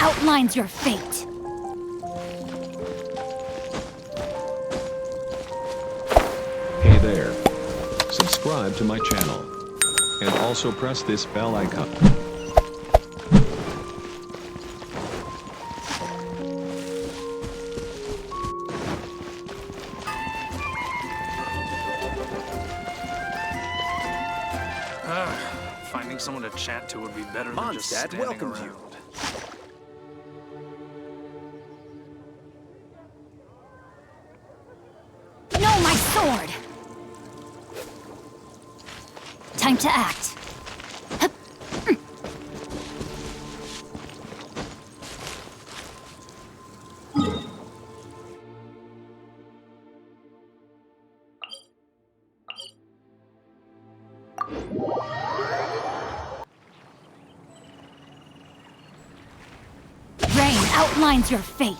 outlines your fate. Hey there. Subscribe to my channel. And also press this bell icon. Finding someone to chat to would be better than just Mondstadt standing welcomes around. you. No, my sword! Time to act. Hup. Rain outlines your fate.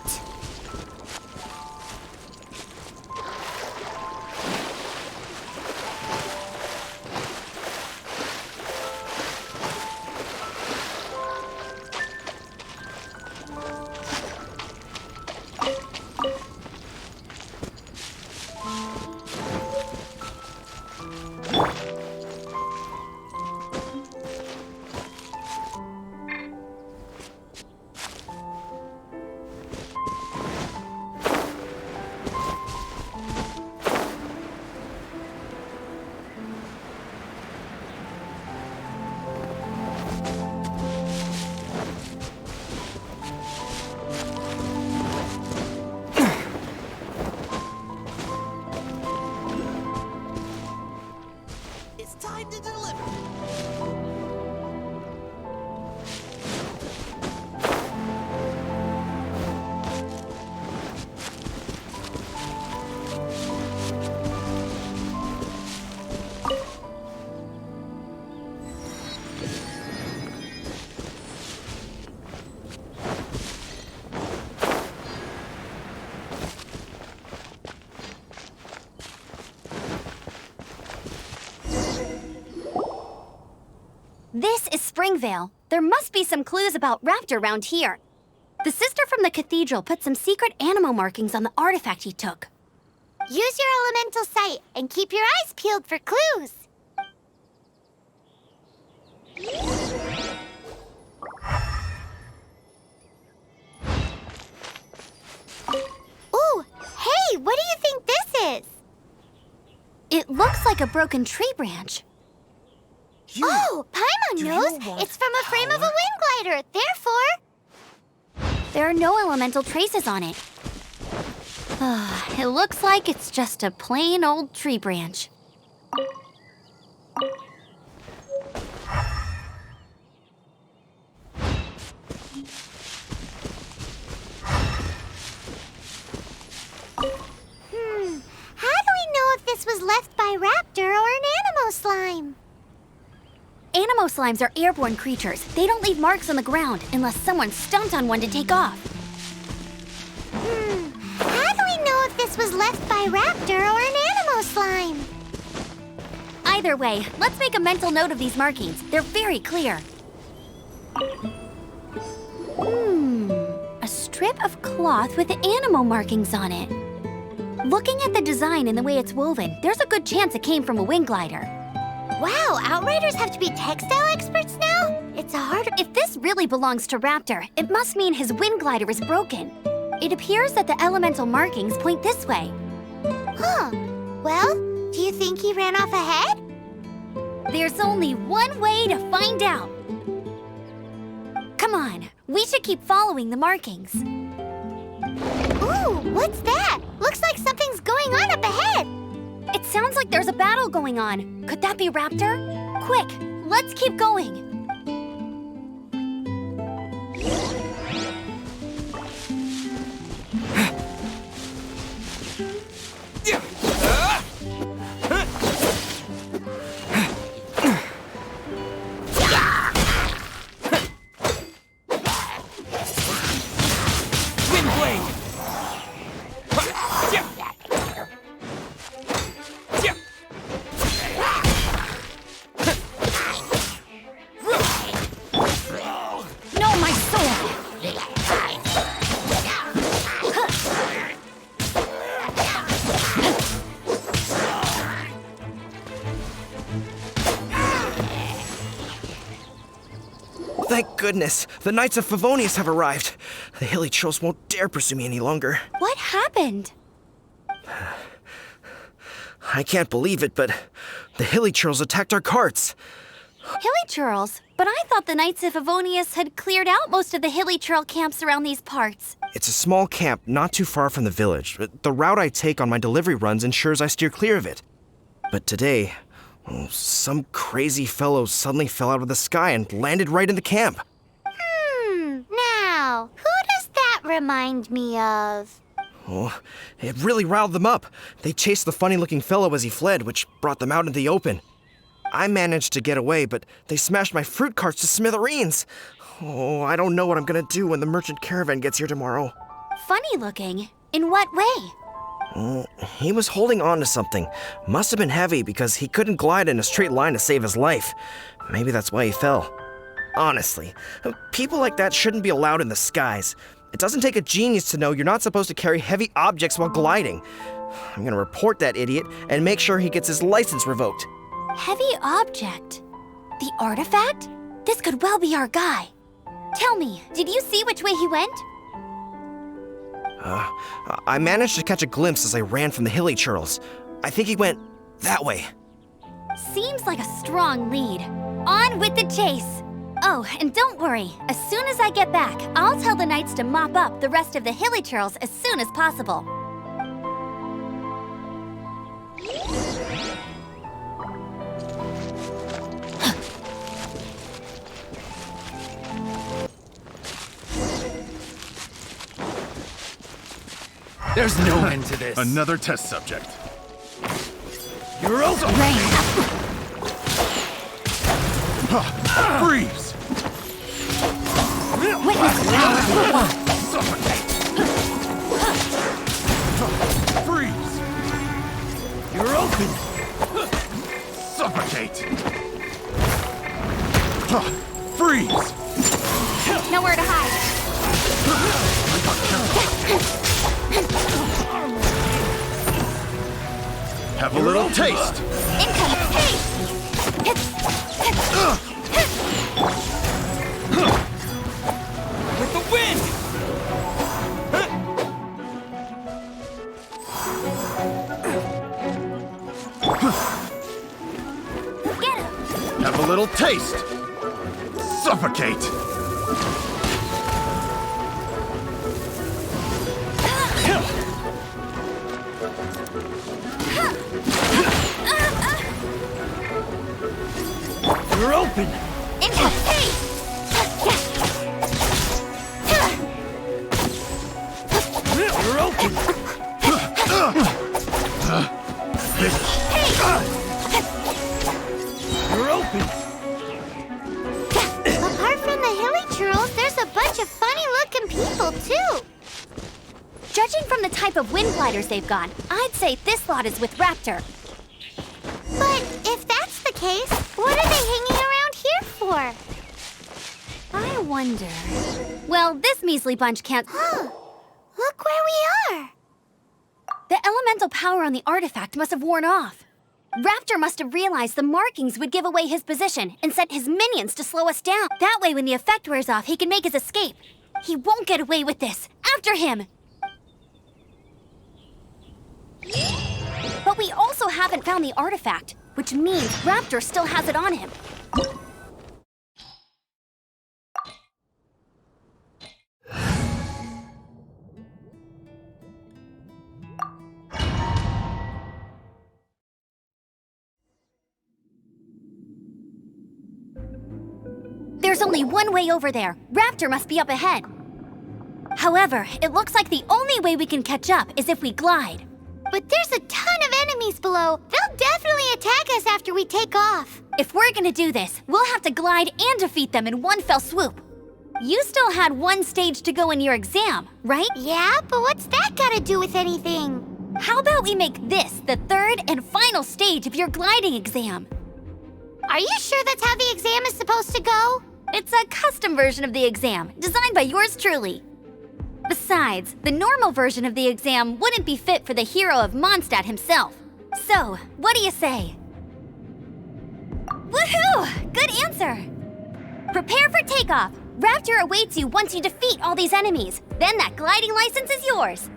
It's time to deliver. This is Springvale. There must be some clues about Raptor around here. The sister from the cathedral put some secret animal markings on the artifact he took. Use your elemental sight and keep your eyes peeled for clues. Ooh, hey, what do you think this is? It looks like a broken tree branch. Oh, Paimon knows. It's from a frame of a wind glider. Therefore, There are no elemental traces on it. It looks like it's just a plain old tree branch. how do we know if this was left by Raptor or an Animo slime? Animo slimes are airborne creatures. They don't leave marks on the ground unless someone stomped on one to take off. How do we know if this was left by Raptor or an Animo slime? Either way, let's make a mental note of these markings. They're very clear. A strip of cloth with animo markings on it. Looking at the design and the way it's woven, there's a good chance it came from a wind glider. Wow, Outriders have to be textile experts now? It's a hard... If this really belongs to Raptor, it must mean his wind glider is broken. It appears that the elemental markings point this way. Huh. Well, do you think he ran off ahead? There's only one way to find out. Come on, we should keep following the markings. Ooh, what's that? Looks like something's going on up ahead. It sounds like there's a battle going on. Could that be Raptor? Quick, let's keep going. goodness, the Knights of Favonius have arrived. The hilly trolls won't dare pursue me any longer. What happened? I can't believe it, but the hilly trolls attacked our carts. Hilly churls? But I thought the Knights of Favonius had cleared out most of the hilly churl camps around these parts. It's a small camp not too far from the village. The route I take on my delivery runs ensures I steer clear of it. But today, some crazy fellow suddenly fell out of the sky and landed right in the camp. Now, who does that remind me of? Oh, it really riled them up. They chased the funny-looking fellow as he fled, which brought them out in the open. I managed to get away, but they smashed my fruit carts to smithereens. Oh, I don't know what I'm gonna do when the merchant caravan gets here tomorrow. Funny looking? In what way? He was holding on to something. Must have been heavy because he couldn't glide in a straight line to save his life. Maybe that's why he fell. Honestly, people like that shouldn't be allowed in the skies. It doesn't take a genius to know you're not supposed to carry heavy objects while gliding. I'm gonna report that idiot and make sure he gets his license revoked. Heavy object? The artifact? This could well be our guy. Tell me, did you see which way he went? I managed to catch a glimpse as I ran from the hilly churls. I think he went that way. Seems like a strong lead. On with the chase! Oh, and don't worry. As soon as I get back, I'll tell the knights to mop up the rest of the hilly churls as soon as possible. There's no end to this. Another test subject. You're also Freeze! Suffocate! Freeze! You're open. Suffocate! Freeze! Nowhere to hide. Have a little taste! Incoming! Hey! With the wind. Get him! Have a little taste! Suffocate! You're open. Incoming! Hey! You're open. You're open. Apart from the hilly churls, there's a bunch of funny-looking people, too. Judging from the type of wind gliders they've got, I'd say this lot is with Raptor. But if that's the case, what are they hanging around here for? I wonder... Well, this measly bunch can't... Look where we are. The elemental power on the artifact must have worn off. Raptor must have realized the markings would give away his position and sent his minions to slow us down. That way, when the effect wears off, he can make his escape. He won't get away with this. After him! But we also haven't found the artifact, which means Raptor still has it on him. There's only one way over there. Raptor must be up ahead. However, it looks like the only way we can catch up is if we glide. But there's a ton of enemies below. They'll definitely attack us after we take off. If we're gonna do this, we'll have to glide and defeat them in one fell swoop. You still had one stage to go in your exam, right? Yeah, but what's that got to do with anything? How about we make this the third and final stage of your gliding exam? Are you sure that's how the exam is supposed to go? It's a custom version of the exam, designed by yours truly. Besides, the normal version of the exam wouldn't be fit for the hero of Mondstadt himself. So, what do you say? Woohoo! Good answer! Prepare for takeoff. Raptor awaits you once you defeat all these enemies. Then that gliding license is yours.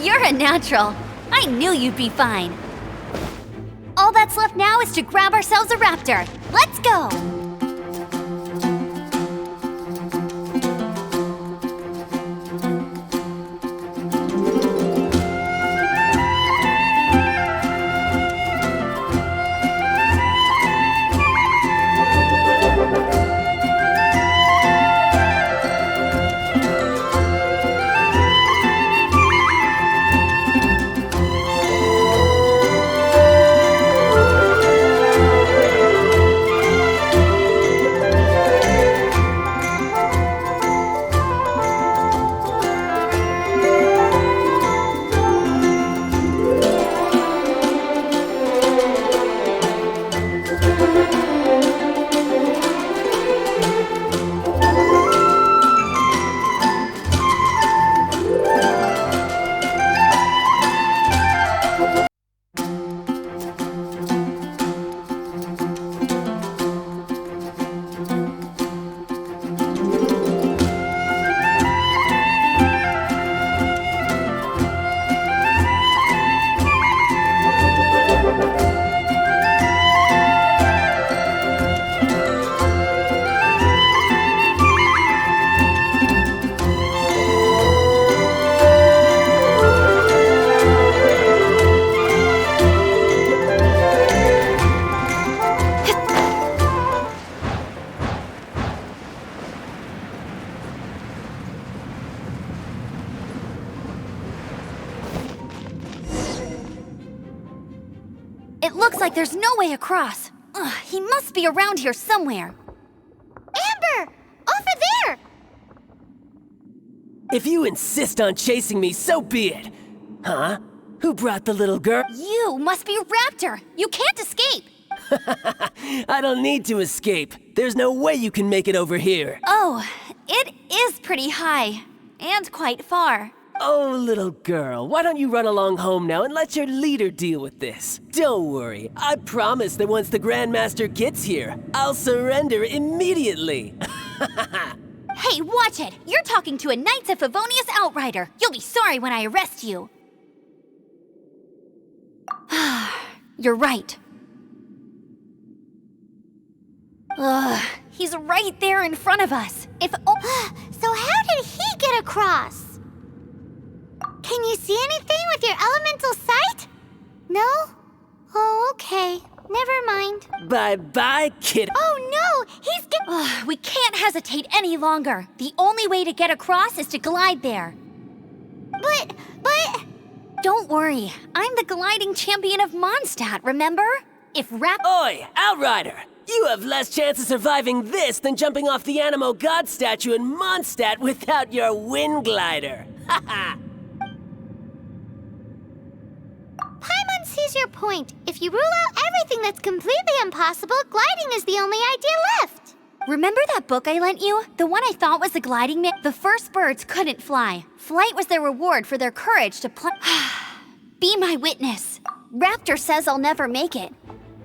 You're a natural. I knew you'd be fine. All that's left now is to grab ourselves a raptor. Let's go! It looks like there's no way across. Ugh, he must be around here somewhere. Amber! Over there! If you insist on chasing me, so be it. Huh? Who brought the little girl? You must be a raptor. You can't escape. I don't need to escape. There's no way you can make it over here. Oh, it is pretty high. And quite far. Oh, little girl, why don't you run along home now and let your leader deal with this? Don't worry, I promise that once the Grandmaster gets here, I'll surrender immediately. Hey, watch it! You're talking to a Knights of Favonius outrider. You'll be sorry when I arrest you. You're right. Ugh, he's right there in front of us. So how did he get across? Can you see anything with your elemental sight? No? Oh, okay. Never mind. Bye-bye, kid. Oh no! He's Ugh, we can't hesitate any longer. The only way to get across is to glide there. But... Don't worry, I'm the gliding champion of Mondstadt, remember? If Oi, Outrider! You have less chance of surviving this than jumping off the Animo God statue in Mondstadt without your wind glider. Haha! Paimon sees your point. If you rule out everything that's completely impossible, gliding is the only idea left. Remember that book I lent you? The one I thought was the gliding man? The first birds couldn't fly. Flight was their reward for their courage to Be my witness. Raptor says I'll never make it.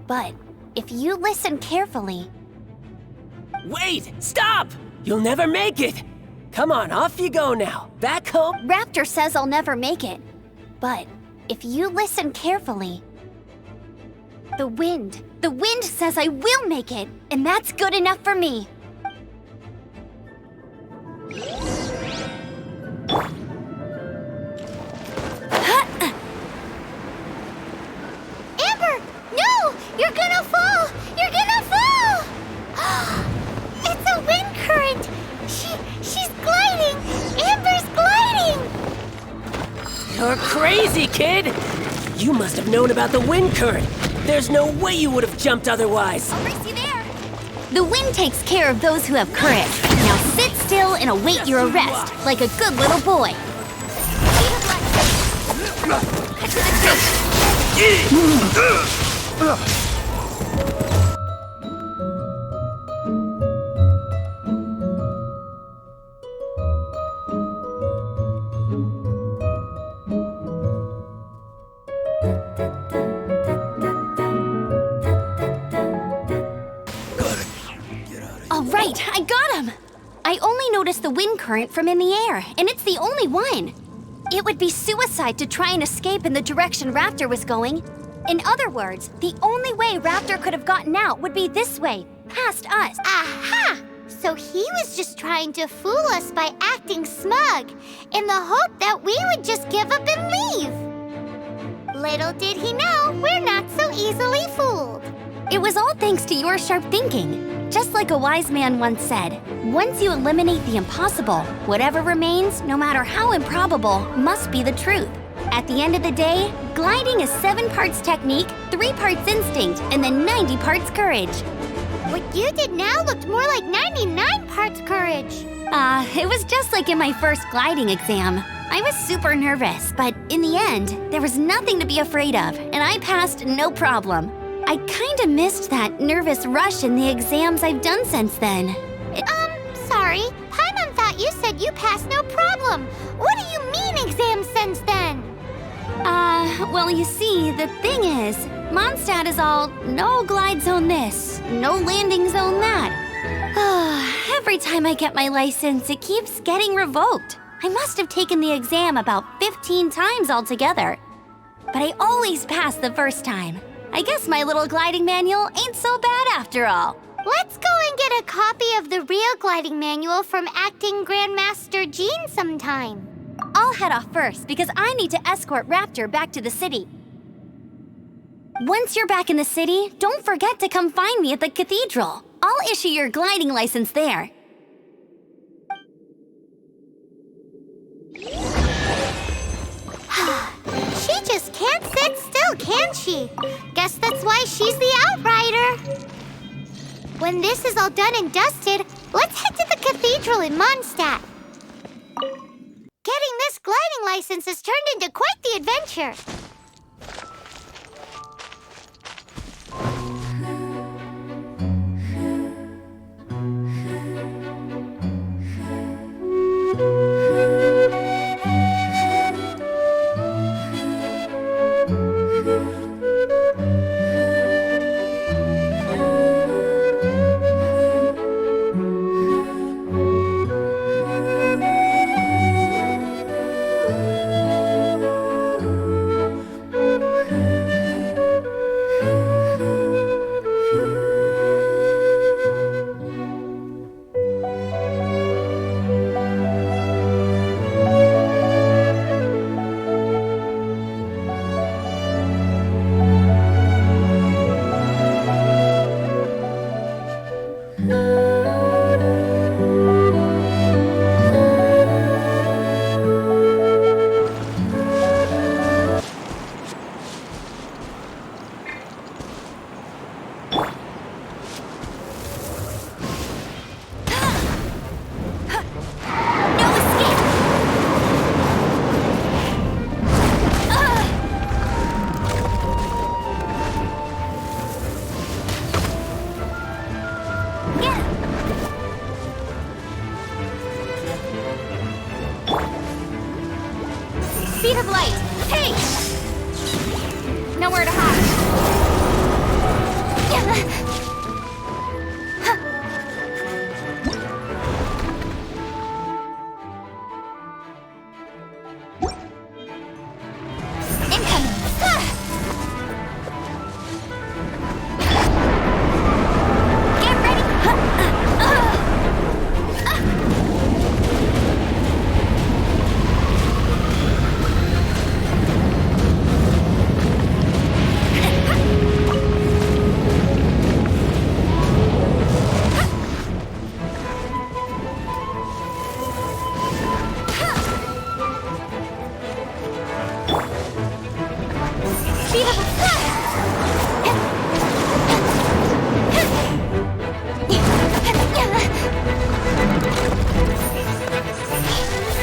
But if you listen carefully... Wait! Stop! You'll never make it! Come on, off you go now. Back home. Raptor says I'll never make it. But if you listen carefully... The wind says I will make it, and that's good enough for me. Amber! No! You're gonna fall! You're gonna fall! It's a wind current! She's gliding! Amber's gliding! You're crazy, kid! You must have known about the wind current. There's no way you would have jumped otherwise. I'll race you there. The wind takes care of those who have courage. Now sit still and await your arrest, like a good little boy. All right, I got him! I only noticed the wind current from in the air, and it's the only one. It would be suicide to try and escape in the direction Raptor was going. In other words, the only way Raptor could have gotten out would be this way, past us. Aha! So he was just trying to fool us by acting smug, in the hope that we would just give up and leave. Little did he know, we're not so easily fooled. It was all thanks to your sharp thinking. Just like a wise man once said, once you eliminate the impossible, whatever remains, no matter how improbable, must be the truth. At the end of the day, gliding is 7 parts technique, 3 parts instinct, and then 90 parts courage. What you did now looked more like 99 parts courage. It was just like in my first gliding exam. I was super nervous, but in the end, there was nothing to be afraid of, and I passed no problem. I kinda missed that nervous rush in the exams I've done since then. Sorry. Paimon thought you said you passed no problem. What do you mean exams since then? Well, you see, the thing is, Mondstadt is all no glide zone this, no landing zone that. Every time I get my license, it keeps getting revoked. I must have taken the exam about 15 times altogether. But I always pass the first time. I guess my little gliding manual ain't so bad after all. Let's go and get a copy of the real gliding manual from Acting Grandmaster Jean sometime. I'll head off first because I need to escort Raptor back to the city. Once you're back in the city, don't forget to come find me at the cathedral. I'll issue your gliding license there. She just can't sit still, can she? Guess that's why she's the Outrider. When this is all done and dusted, let's head to the cathedral in Mondstadt. Getting this gliding license has turned into quite the adventure. Speed of light! Hey! Nowhere to hide. Incoming! Get ready! Speed of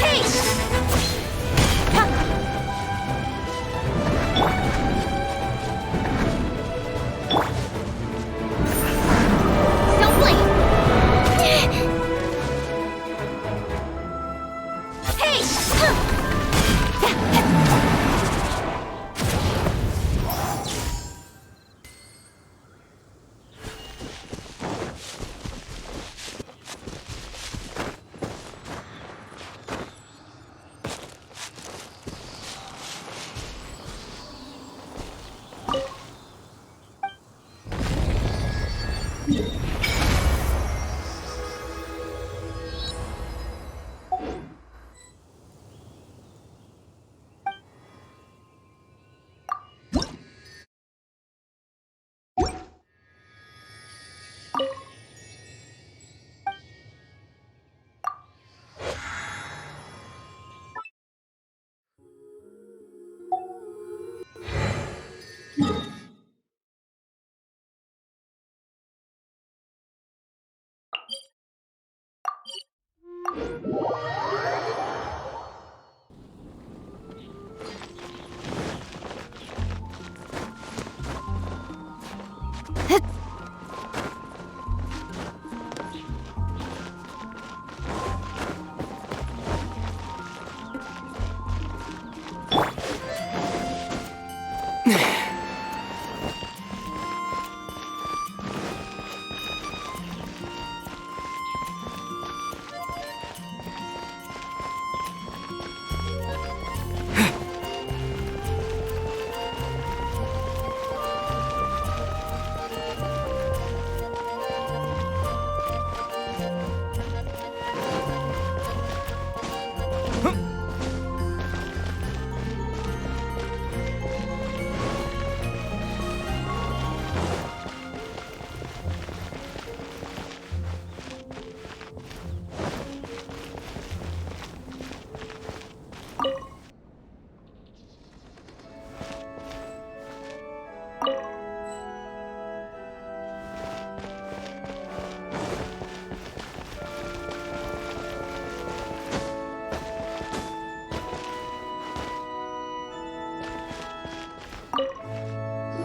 Hey! Don't blink! Hey!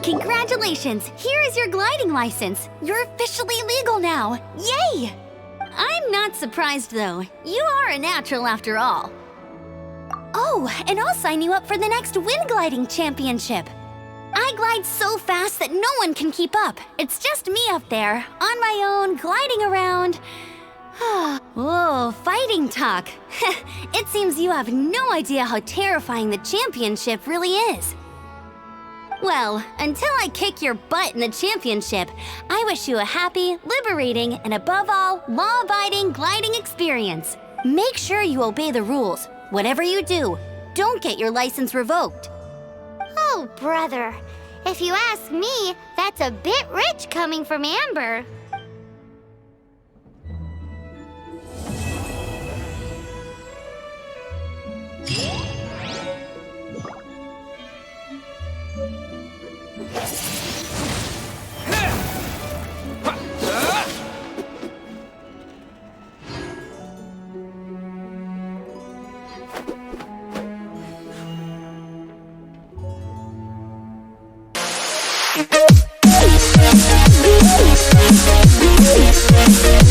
Congratulations! Here is your gliding license. You're officially legal now. Yay! I'm not surprised, though. You are a natural after all. Oh, and I'll sign you up for the next wind gliding championship. I glide so fast that no one can keep up. It's just me up there, on my own, gliding around. Whoa, fighting talk. It seems you have no idea how terrifying the championship really is. Well, until I kick your butt in the championship, I wish you a happy, liberating, and above all, law-abiding gliding experience. Make sure you obey the rules. Whatever you do, don't get your license revoked. Oh, brother. If you ask me, that's a bit rich coming from Amber. We'll be right back.